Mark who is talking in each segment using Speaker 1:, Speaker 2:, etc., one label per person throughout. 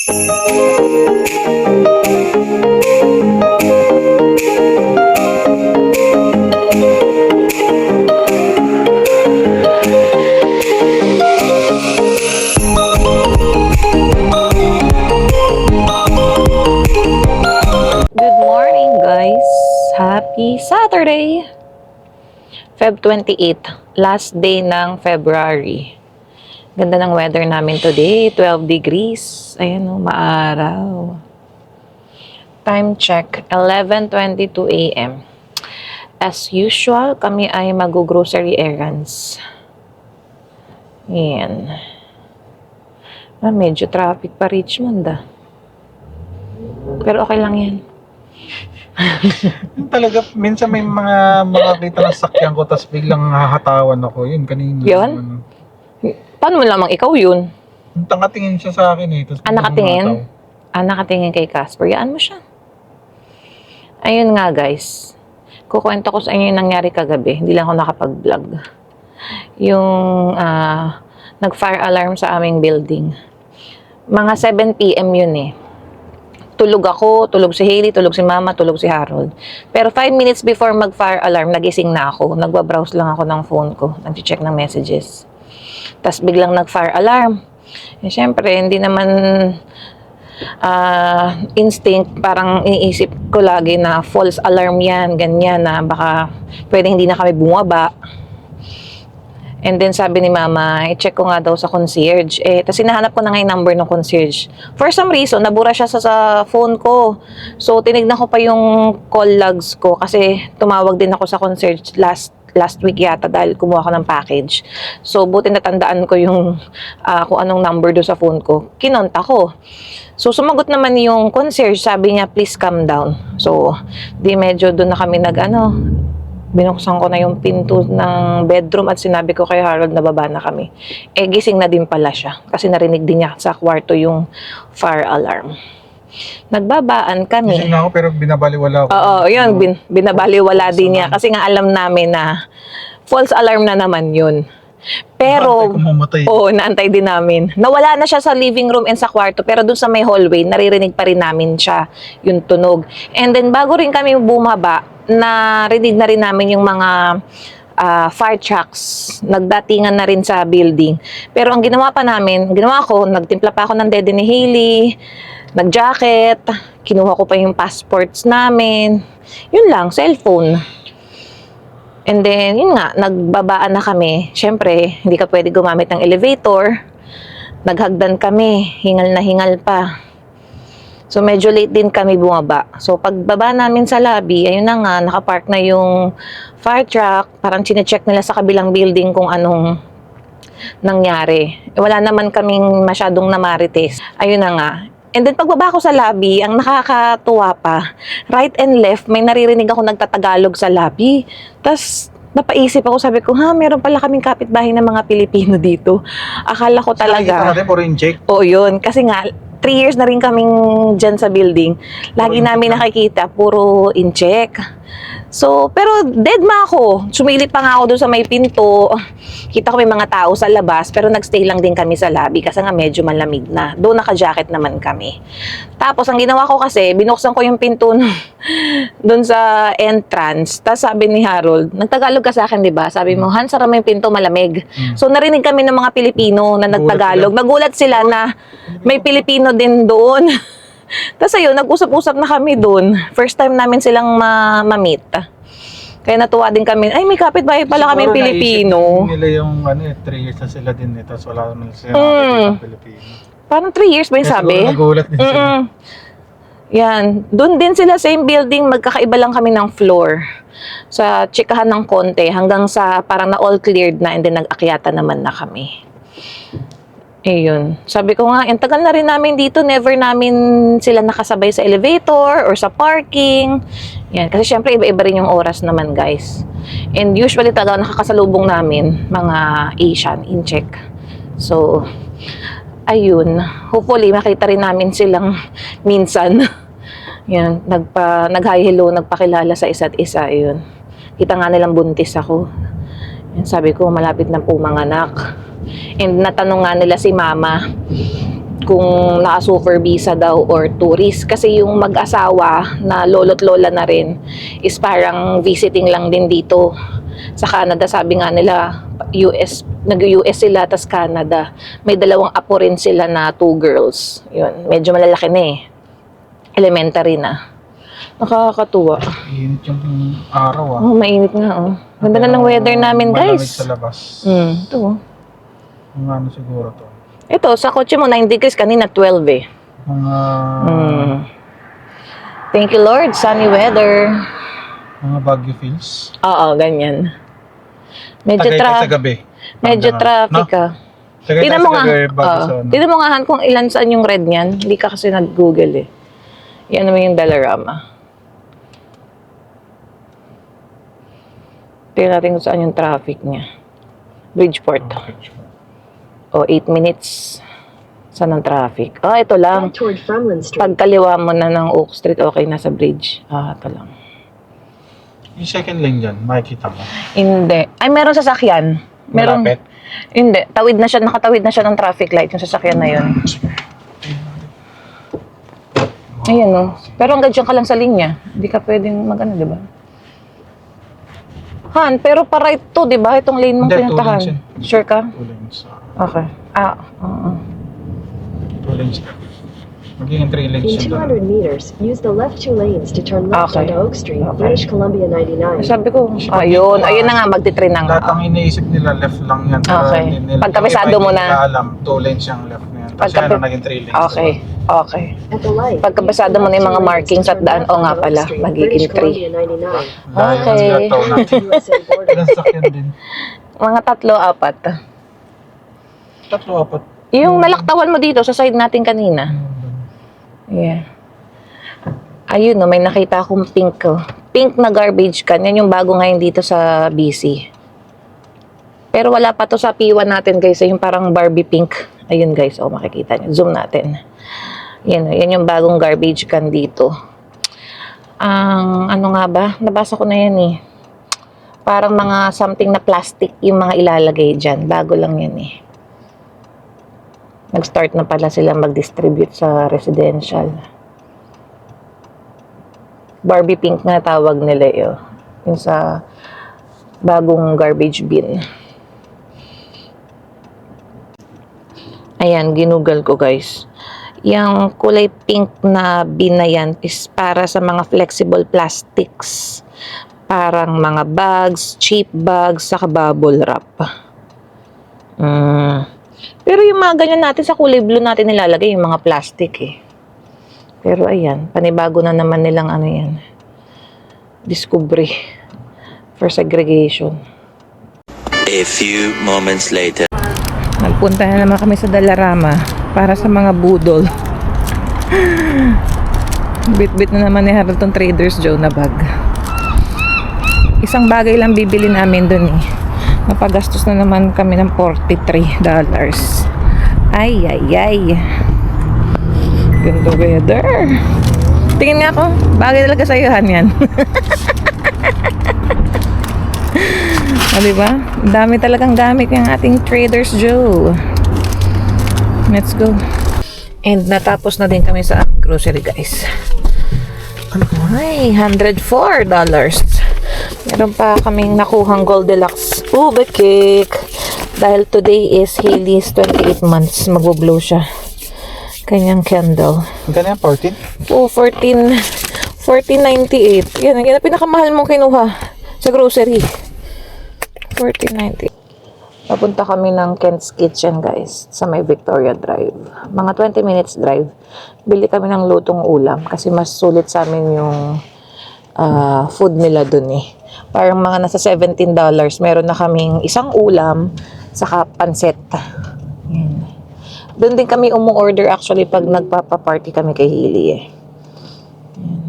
Speaker 1: Good morning, guys. Happy Saturday! Feb 28, last day ng February. Ganda ng weather namin today, 12 degrees. Ayan o, maaraw. Time check, 11:22 a.m. As usual, kami ay mag-grocery errands. Ayan. Medyo traffic pa Richmond Pero okay lang yan.
Speaker 2: Talaga, minsan may mga makakita ng sakyan ko tapos biglang hahatawan ako. Yun, kanina.
Speaker 1: Yun? Paano mo lamang ikaw yun?
Speaker 2: Nakatingin siya sa akin eh. Tapos
Speaker 1: Nakatingin? Nakatingin kay Casper. Yaan mo siya. Ayun nga guys. Kukwento ko sa inyo yung nangyari kagabi. Hindi lang ako nakapag-vlog. Yung nag-fire alarm sa aming building. Mga 7 p.m. yun eh. Tulog ako, tulog si Hailey, tulog si Mama, tulog si Harold. Pero 5 minutes before mag-fire alarm, nagising na ako. Nagbabrowse lang ako ng phone ko. Nag-check ng messages. Tapos biglang nag-fire alarm. Eh, syempre, hindi naman instinct. Parang iniisip ko lagi na false alarm yan, ganyan na baka pwedeng hindi na kami bumaba. And then sabi ni Mama, i-check ko nga daw sa concierge. Tapos hinahanap ko na nga yung number ng concierge. For some reason, nabura siya sa phone ko. So, tinignan ko pa yung call logs ko kasi tumawag din ako sa concierge last week yata dahil kumuha ko ng package. So, buti natandaan ko yung kung anong number do sa phone ko. Kinonta ko. So, sumagot naman yung concierge. Sabi niya, please calm down. So, di medyo doon na kami binuksan ko na yung pinto ng bedroom at sinabi ko kay Harold na baba na kami. Gising na din pala siya kasi narinig din niya sa kwarto yung fire alarm. Nagbabaan kami.
Speaker 2: Gising na ako pero binabaliwala ako.
Speaker 1: Oo, yun. Binabaliwala din niya kasi nga alam namin na false alarm na naman yun. Pero, naantay din namin. Nawala na siya sa living room and sa kwarto, pero dun sa may hallway, naririnig pa rin namin siya, yung tunog. And then, bago rin kami bumaba, narinig na rin namin yung mga fire trucks, nagdatingan na rin sa building. Pero ang ginawa ko, nagtimpla pa ako ng dede ni Hailey, nag-jacket, kinuha ko pa yung passports namin, yun lang, cellphone. And then, yun nga, nagbabaan na kami. Siyempre, hindi ka pwede gumamit ng elevator. Naghagdan kami, hingal na hingal pa. So, medyo late din kami bumaba. So, pagbaba namin sa lobby, ayun na nga, nakapark na yung fire truck. Parang chinecheck nila sa kabilang building kung anong nangyari. Wala naman kaming masyadong namarites. Ayun na nga. And then, pagbaba ko sa lobby, ang nakakatuwa pa, right and left, may naririnig ako nagtatagalog sa lobby. Tapos, napaisip ako, sabi ko, meron pala kaming kapitbahay ng mga Pilipino dito. Akala ko talaga.
Speaker 2: Nakikita natin, puro in-check.
Speaker 1: Oo, yun. Kasi nga, 3 years na rin kaming dyan sa building. Lagi namin nakikita, puro in-check. So, pero dead ma ako. Sumilip pa nga ako doon sa may pinto. Kita ko may mga tao sa labas, pero nagstay lang din kami sa lobby kasi nga medyo malamig na. Doon naka-jacket naman kami. Tapos, ang ginawa ko kasi, binuksan ko yung pinto doon sa entrance. Tapos sabi ni Harold, nagtagalog ka sa akin, di ba? Sabi mo, Han, sara mo yung pinto, malamig. So, narinig kami ng mga Pilipino na nagtagalog. Nagulat sila na may Pilipino din doon. Tapos ayun, nag-usap-usap na kami doon. First time namin silang ma-meet. Kaya natuwa din kami. Ay, may kapitbahay pala kami Pilipino.
Speaker 2: Siguro nila yung 3 years na sila din ito. So wala naman sila nakakita Pilipino.
Speaker 1: Parang 3 years ba yung sabi?
Speaker 2: Siguro nagulat din sila.
Speaker 1: Yan. Doon din sila, same building. Magkakaiba lang kami ng floor. Sa chikahan ng konti hanggang sa parang na all cleared na and then nag-akyata naman na kami. Ayun. Sabi ko nga, ang tagal na rin namin dito, never namin sila nakasabay sa elevator or sa parking. Yan. Kasi syempre, iba-iba rin yung oras naman, guys. And usually talaga nakakasalubong namin mga Asian in-check. So, ayun. Hopefully, makita rin namin silang minsan. Yan. Nag-hi hello, nagpakilala sa isa't isa. Ayun. Kita nga nilang buntis ako. Yan. Sabi ko, malapit na po mga anak. And natanong nga nila si Mama kung naka-super visa daw or tourist. Kasi yung mag-asawa na lolo't lola na rin is parang visiting lang din dito sa Canada. Sabi nga nila, nag-US sila, tas Canada. May dalawang apo rin sila na 2 girls. Yun, medyo malalaki na eh. Elementary na. Nakakatuwa.
Speaker 2: Init yung araw
Speaker 1: Oh, mainit nga oh. Ganda na ng weather namin,
Speaker 2: Malamig
Speaker 1: guys.
Speaker 2: sa labas.
Speaker 1: Ito oh.
Speaker 2: Yung ano siguro to.
Speaker 1: Ito, sa kotse mo, 9 degrees, kanina 12 eh.
Speaker 2: Mga,
Speaker 1: Thank you Lord, sunny weather.
Speaker 2: mga Baguio feels.
Speaker 1: Oo, ganyan. Medyo
Speaker 2: Tagay sa gabi.
Speaker 1: medyo traffic ah.
Speaker 2: Tagay
Speaker 1: Tingnan mo
Speaker 2: sa
Speaker 1: nga,
Speaker 2: gabi, Baguio sa ano.
Speaker 1: tingnan mo nga Han, kung ilan saan yung red niyan. Hindi ka kasi nag-google eh. Yan naman yung Dollarama. Tingnan natin kung saan yung traffic niya. Bridgeport. O, 8 minutes. Saan ang traffic? Ah, ito lang.
Speaker 3: Toward Fremlin Street.
Speaker 1: Pagkaliwa mo na ng Oak Street, okay na sa bridge. Ah, ito lang.
Speaker 2: Yung second lane dyan, makikita mo.
Speaker 1: Hindi. Ay, meron sasakyan. Meron.
Speaker 2: Malapit.
Speaker 1: Hindi. Tawid na siya, nakatawid na siya ng traffic light, yung sasakyan na yun. Ayan o. Pero hanggang dyan ka lang sa linya. Hindi ka pwedeng mag-ano, di ba? Han, pero pa right to, di ba? Itong lane mong
Speaker 2: Hindi,
Speaker 1: pinuntahan.
Speaker 2: 2 lanes
Speaker 1: Sure ka?
Speaker 2: 2 lanes.
Speaker 1: Okay. Ah, oo.
Speaker 2: 2 lanes. Magiging 3 lanes
Speaker 3: In
Speaker 2: yun
Speaker 3: 200 meters, use the left 2 lanes to turn left
Speaker 1: Okay.
Speaker 3: onto Oak Street,
Speaker 1: Okay.
Speaker 3: British Columbia 99.
Speaker 1: Sabi ko, ayun. Ayun na nga, magti-train na nga.
Speaker 2: Lahat ang iniisip nila left lang yan. Pero
Speaker 1: Okay.
Speaker 2: hindi nila-
Speaker 1: Pagkabisado
Speaker 2: yung iba
Speaker 1: mo
Speaker 2: hindi
Speaker 1: na.
Speaker 2: nila alam, 2 lanes yung left na yan. Kasi
Speaker 1: Pagkabi-
Speaker 2: ano, naging 3 lanes.
Speaker 1: Okay. Okay.
Speaker 3: At the light,
Speaker 1: Pagkabasado
Speaker 3: use the
Speaker 1: mo na yung
Speaker 3: left
Speaker 1: mga
Speaker 3: 2 lanes
Speaker 1: markings
Speaker 3: to
Speaker 1: at
Speaker 3: turn
Speaker 1: daan.
Speaker 3: left
Speaker 1: O nga
Speaker 3: onto
Speaker 1: pala,
Speaker 3: Oak Street,
Speaker 1: magiging
Speaker 3: British
Speaker 1: 3.
Speaker 3: Columbia 99.
Speaker 2: Layo
Speaker 1: Okay.
Speaker 2: ng gataw natin.
Speaker 3: USA border.
Speaker 2: Ilang sakyan din.
Speaker 1: Mga 3-4.
Speaker 2: 3-4.
Speaker 1: Yung nalaktawan mo dito sa side natin kanina. Yeah. Ayun, no, may nakita akong pink. Oh. Pink na garbage can. Yan yung bago ngayon dito sa BC. Pero wala pa to sa P1 natin, guys. Yung parang Barbie pink. Ayun, guys. O, makikita nyo. Zoom natin. Yan, oh, yan yung bagong garbage can dito. Ang, ano nga ba? Nabasa ko na yan eh. Parang mga something na plastic yung mga ilalagay dyan. Bago lang yan eh. Nag-start na pala sila mag-distribute sa residential. Barbie pink na tawag nila yun. Yung sa bagong garbage bin. Ayan, ginugal ko guys. Yung kulay pink na bin na yan is para sa mga flexible plastics. Parang mga bags, cheap bags, saka bubble wrap. Pero yung mga ganyan natin sa kulay blue natin nilalagay, yung mga plastic eh. Pero ayan, panibago na naman nilang ano yan. Discovery for segregation.
Speaker 4: A few moments later.
Speaker 1: Nagpunta na naman kami sa Dollarama para sa mga budol. Bit-bit na naman ni Harold tong Trader's Joe na bag. Isang bagay lang bibili namin dun eh. Napagastos na naman kami ng $43. Ay, ay, ay. Ganda weather. Tingin nga ako, bagay talaga sa iyo, Han, yan. O, diba? Dami talagang gamit yung ating Trader's Joe. Let's go. And natapos na din kami sa aming grocery, guys. Ay, $104. Meron pa kaming nakuhang Goldilocks ube cake. Dahil today is Hailey's 28 months. Magbo-blow siya. Kanyang candle.
Speaker 2: Magkano yan? 14?
Speaker 1: Oh, 14.98. Yan ang pinakamahal mong kinuha sa grocery. 14.98. Papunta kami ng Kent's Kitchen, guys, sa may Victoria Drive. Mga 20 minutes drive. Bili kami ng lutong ulam kasi mas sulit sa amin yung food nila dun eh. Parang mga nasa $17. Meron na kaming isang ulam saka pansit. Yan. Doon din kami umu-order actually pag nagpapa-party kami kay Hailey eh. Yan.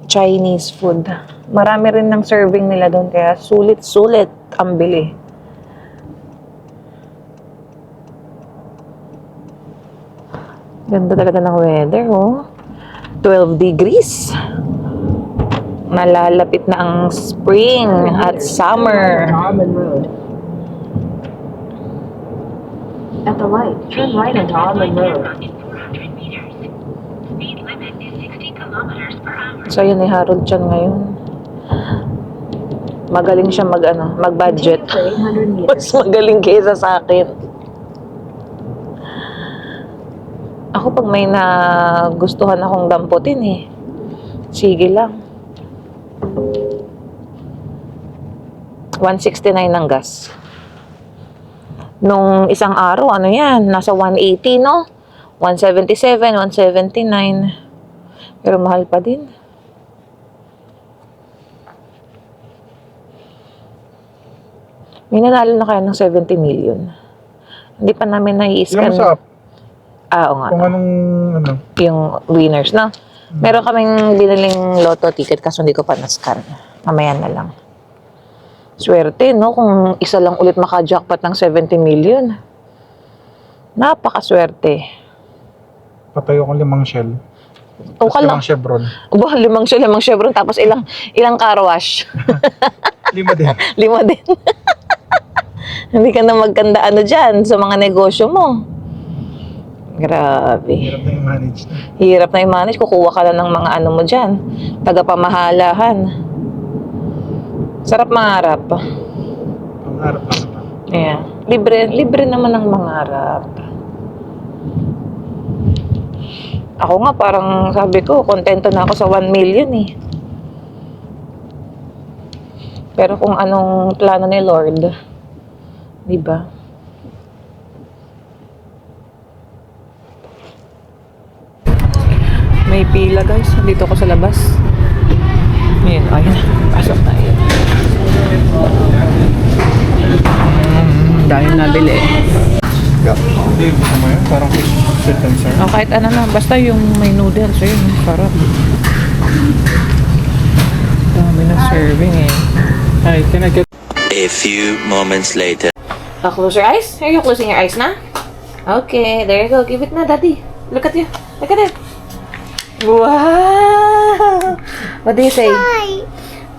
Speaker 1: Chinese food. Marami rin ng serving nila doon kaya sulit-sulit ang bili. Ganda talaga ng weather, oh. 12 degrees. Nalalapit na ang spring at summer.
Speaker 3: Almond Road. At the light, turn right onto Almond Road.
Speaker 1: So, yun ni Harold dyan ngayon. Magaling siya mag-budget.
Speaker 3: Continue for 800
Speaker 1: Mas
Speaker 3: meters.
Speaker 1: magaling kaysa sa akin. Ako pag may nagustuhan akong damputin eh. Sige lang. 169 ng gas. Nung isang araw, ano yan? Nasa 180, no? 177, 179. Pero mahal pa din. May nanalo na kaya ng 70 million. Hindi pa namin
Speaker 2: Ilan
Speaker 1: nai-scan.
Speaker 2: mo sa app?
Speaker 1: Oo nga.
Speaker 2: Kung anong, ano?
Speaker 1: Yung winners, no? Meron kaming biniling lotto ticket kaso hindi ko pa na-scan. Mamaya na lang. Swerte, no? Kung isa lang ulit maka-jackpot ng 70 million. Napakaswerte.
Speaker 2: Patayo ko 5 shell.
Speaker 1: O
Speaker 2: Tapos
Speaker 1: ka lang.
Speaker 2: 5 chevron.
Speaker 1: Uba, 5 chevron tapos ilang car wash.
Speaker 2: 5 din.
Speaker 1: 5 din. Hindi ka na magkanda dyan sa mga negosyo mo. Grabe.
Speaker 2: Hirap na i-manage na.
Speaker 1: Hirap na i-manage. Kukuha ka lang ng mga ano mo dyan. Tagapamahalahan. Sarap mangarap.
Speaker 2: Pangarap lang naman.
Speaker 1: Yeah. Libre naman ang mangarap. Ako nga parang sabi ko, kontento na ako sa 1 million eh. Pero kung anong plano ni Lord, di ba? May pila guys, dito ako sa labas. Ayun, ayun. Pasok tayo. Dahil nabili.
Speaker 2: Hindi, gusto mo yun? Parang fish sweet and sour.
Speaker 1: O kahit ano na, basta yung may noodles, ayun, sarap. Dami na serving eh.
Speaker 2: Hi, can I get...
Speaker 4: A few moments later.
Speaker 1: Close your eyes? Are you closing your eyes na? Okay, there you go. Give it na, daddy. Look at you. Look at it. Wow! What do you say?
Speaker 5: Hi.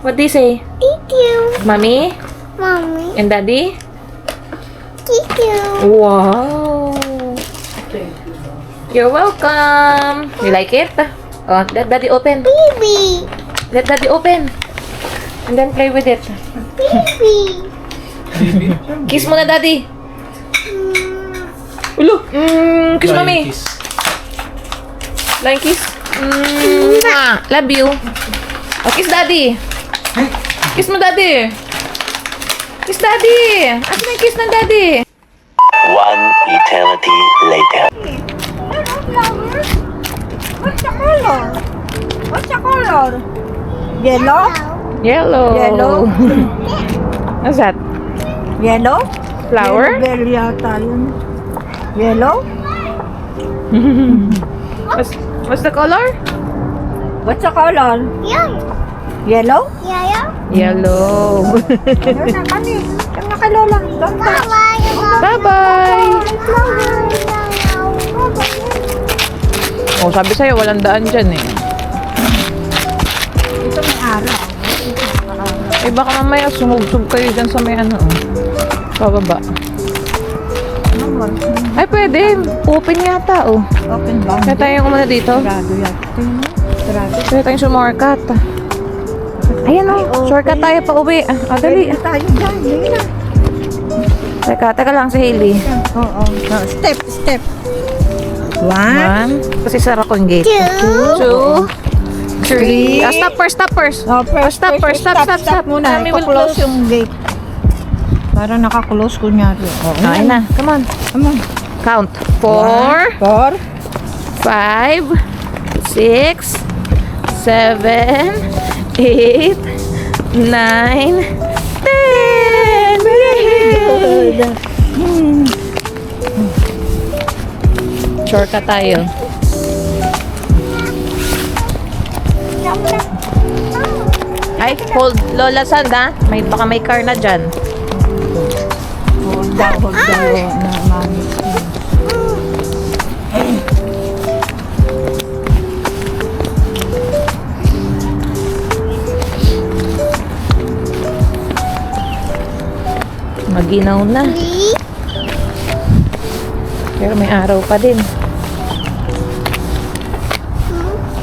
Speaker 1: What do you say?
Speaker 5: Thank you,
Speaker 1: Mommy
Speaker 5: Mommy.
Speaker 1: and daddy?
Speaker 5: Thank you.
Speaker 1: Wow! You're welcome. You like it? Oh, let daddy open.
Speaker 5: Baby.
Speaker 1: Let daddy open. And then play with it.
Speaker 5: Baby.
Speaker 1: Kiss muna daddy. Ulo. Kiss mommy. Flying kiss. Mwah. Love you. Oh, kiss daddy. Kiss mo daddy. Kiss daddy. Asan ang kiss ng daddy?
Speaker 4: One eternity later.
Speaker 5: What's the color? What's the color? Yellow?
Speaker 1: Yellow.
Speaker 5: Yellow.
Speaker 1: What's that?
Speaker 5: Yellow?
Speaker 1: Flower?
Speaker 5: Yellow yata yun. Yellow?
Speaker 1: What's the color?
Speaker 5: What's the color? Yellow?
Speaker 1: Yellow.
Speaker 5: Yun na kami. Yung nakalola. Don't touch.
Speaker 1: Bye-bye. Oh, sabi sa'yo, walang daan dyan eh.
Speaker 5: Ito may araw.
Speaker 1: Eh, baka mamaya sumubsub kayo dyan sa may ano, oh. Pababa. Ay, pwede. Open yata, oh.
Speaker 5: Open ba?
Speaker 1: Kaya tayo muna dito.
Speaker 5: Sarado yata. Tingnan mo. Sarado.
Speaker 1: Kaya tayong sumorkat. Ayan, oh. Shortcut tayo pa uwi. Dali.
Speaker 5: Pwede tayo dyan. Hindi na.
Speaker 1: Teka lang si Hailey.
Speaker 5: Oo. Step.
Speaker 1: One. Kasi sara ko yung gate. Two. Three. Stop first.
Speaker 5: Oh,
Speaker 1: Stop
Speaker 5: muna.
Speaker 1: Mami will
Speaker 5: Ika-close
Speaker 1: close.
Speaker 5: yung gate. Para naka-close kunyari. Oh,
Speaker 1: Ayun na. Come on.
Speaker 5: Come on.
Speaker 1: Count. 4,
Speaker 5: 4,
Speaker 1: 5, 6, 7, 8, 9, 10. Very good. Shortcut tayo. Ay, hold Lola Sand ha. Baka may car na dyan.
Speaker 5: hold daw na mami.
Speaker 1: Maginaw na. Pero may araw pa din.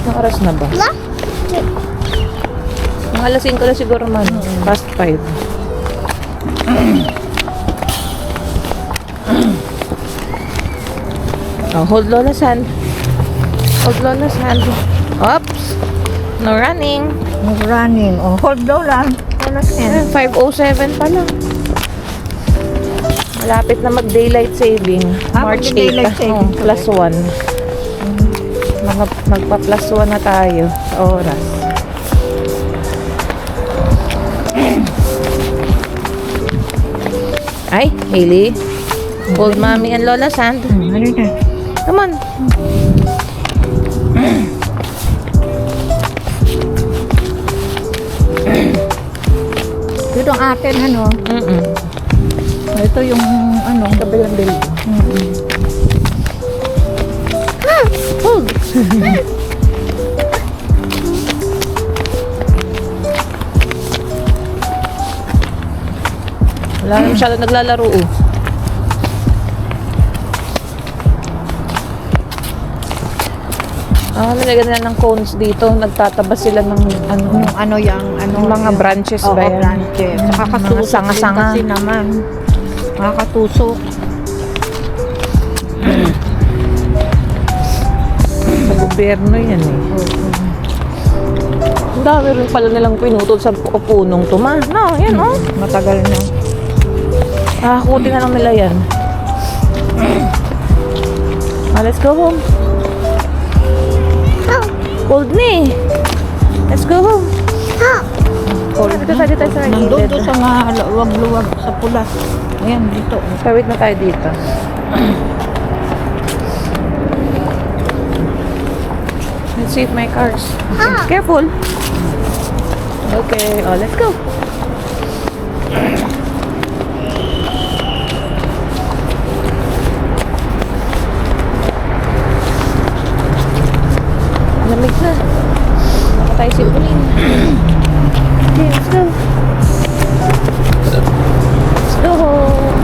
Speaker 1: Anong oras na ba? Mga alas 5 na siguro man. Past 5. Oh, hold Lola's hand. Hold Lola's hand. Oops. No running.
Speaker 5: Running. Oh, hold Lola. Lola
Speaker 1: Ayan, 5:07 pa lang. Malapit na mag-daylight saving. March 8.
Speaker 5: mag-daylight saving.
Speaker 1: Plus 1. Magpa-plus 1 na tayo sa oras. Ay, Hailey. Hold mommy and Lola's hand. Come on.
Speaker 5: Ito ang atin, ano? Ito yung, ano?
Speaker 1: Kabilang building. Hold. Wala na masyado naglalaro. Nalagyan nila ng cones dito. Nagtatabas sila ng ano,
Speaker 5: Yung ano yung, ano?
Speaker 1: yung mga branches
Speaker 5: Oo,
Speaker 1: ba yan?
Speaker 5: branches.
Speaker 1: Mga
Speaker 5: Nakakatusok
Speaker 1: sanga-sanga.
Speaker 5: din kasi naman. Nakakatusok.
Speaker 1: Sa gobyerno yan eh. Ang dami rin pala nilang pinutol sa punong tuma. No, yan oh.
Speaker 5: Matagal na.
Speaker 1: Kutin na lang nila yan. Let's go home. Cold ni. Let's go home. Dito tayo sa
Speaker 5: Nandun
Speaker 1: gilid.
Speaker 5: doon sa mga luwag-luwag sa pula. Ayan, dito.
Speaker 1: Kawit na tayo dito. Let's see if my cars. Okay. Careful. Okay, let's go. Lamig na. Baka tayo sipunin. Okay, let's go. Let's go home.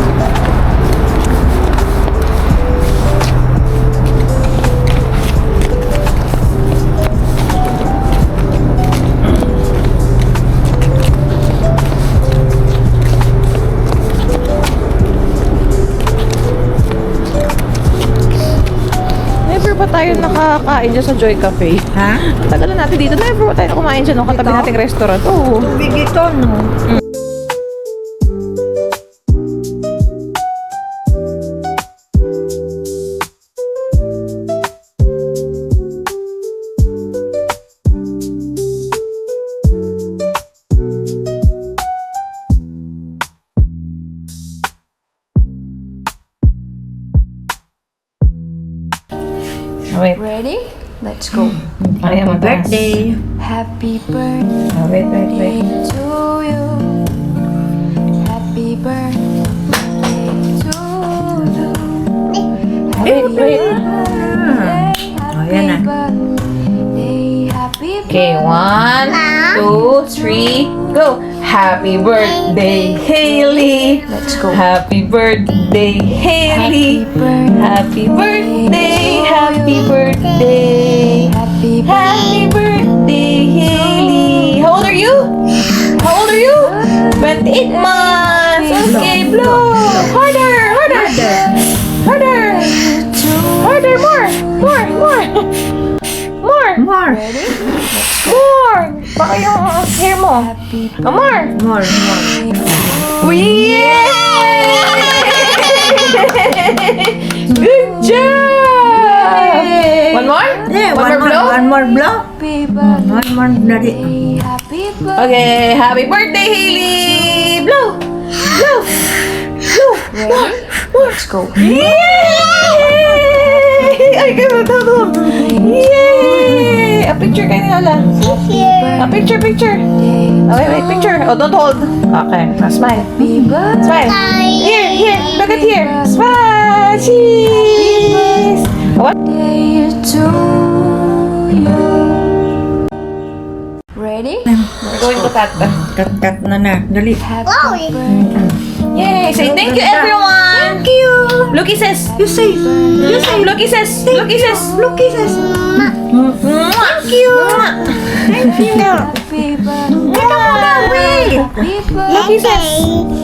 Speaker 1: Never pa tayo nakakain dyan sa Joy Cafe?
Speaker 5: Ha?
Speaker 1: Tagal na natin dito. Never pa tayo kumain dyan nung katabi
Speaker 5: Dito?
Speaker 1: nating restaurant. Oo.
Speaker 5: Tubig ito, no?
Speaker 1: Wait.
Speaker 6: Ready? Let's go.
Speaker 1: I am a
Speaker 5: Birthday.
Speaker 6: Happy birthday
Speaker 1: Wait.
Speaker 6: to you. Happy birthday to you.
Speaker 1: Wait.
Speaker 6: Happy
Speaker 5: Ayan na.
Speaker 6: birthday. Happy
Speaker 1: Okay, 1, 2, 3, go! Happy birthday, Hailey!
Speaker 6: Let's go.
Speaker 1: Happy birthday, Hailey! Happy birthday, happy birthday!
Speaker 6: Happy
Speaker 1: Happy birthday, Hailey! How old are you? How old are you? 28 months! Okay, blow! Harder! More!
Speaker 6: Ready?
Speaker 1: More! Baka yung hair mo.
Speaker 6: Happy
Speaker 1: More!
Speaker 5: More.
Speaker 1: Yay! Good job! One more?
Speaker 5: Yeah,
Speaker 1: One more blow?
Speaker 5: One more blow.
Speaker 6: birthday.
Speaker 5: One more dari.
Speaker 6: Happy birthday.
Speaker 1: Okay, happy birthday, Hailey! Blow! Blow! Blow!
Speaker 6: Ready? Let's go.
Speaker 1: Yay! Ay, kayo, tato! Yay! A picture kayo ni Lola. A picture. Okay, wait, picture. Oh, don't hold. Okay, now smile.
Speaker 6: Happy birthday.
Speaker 1: Smile. Here. Look at here. Smile. Cheese. What?
Speaker 6: To you. Ready?
Speaker 1: We're going to cut.
Speaker 5: Cut na. Dali.
Speaker 6: Happy birthday
Speaker 1: Yay! Say thank you, everyone!
Speaker 5: Thank you.
Speaker 1: Look, kisses!
Speaker 5: You say. You say.
Speaker 1: Look, kisses! Look, kisses!
Speaker 5: Look, kisses.
Speaker 1: Thank you!
Speaker 5: Thank you.
Speaker 6: Happy birthday.
Speaker 5: Wait.
Speaker 6: Happy
Speaker 5: Look,
Speaker 6: birthday.
Speaker 5: kisses.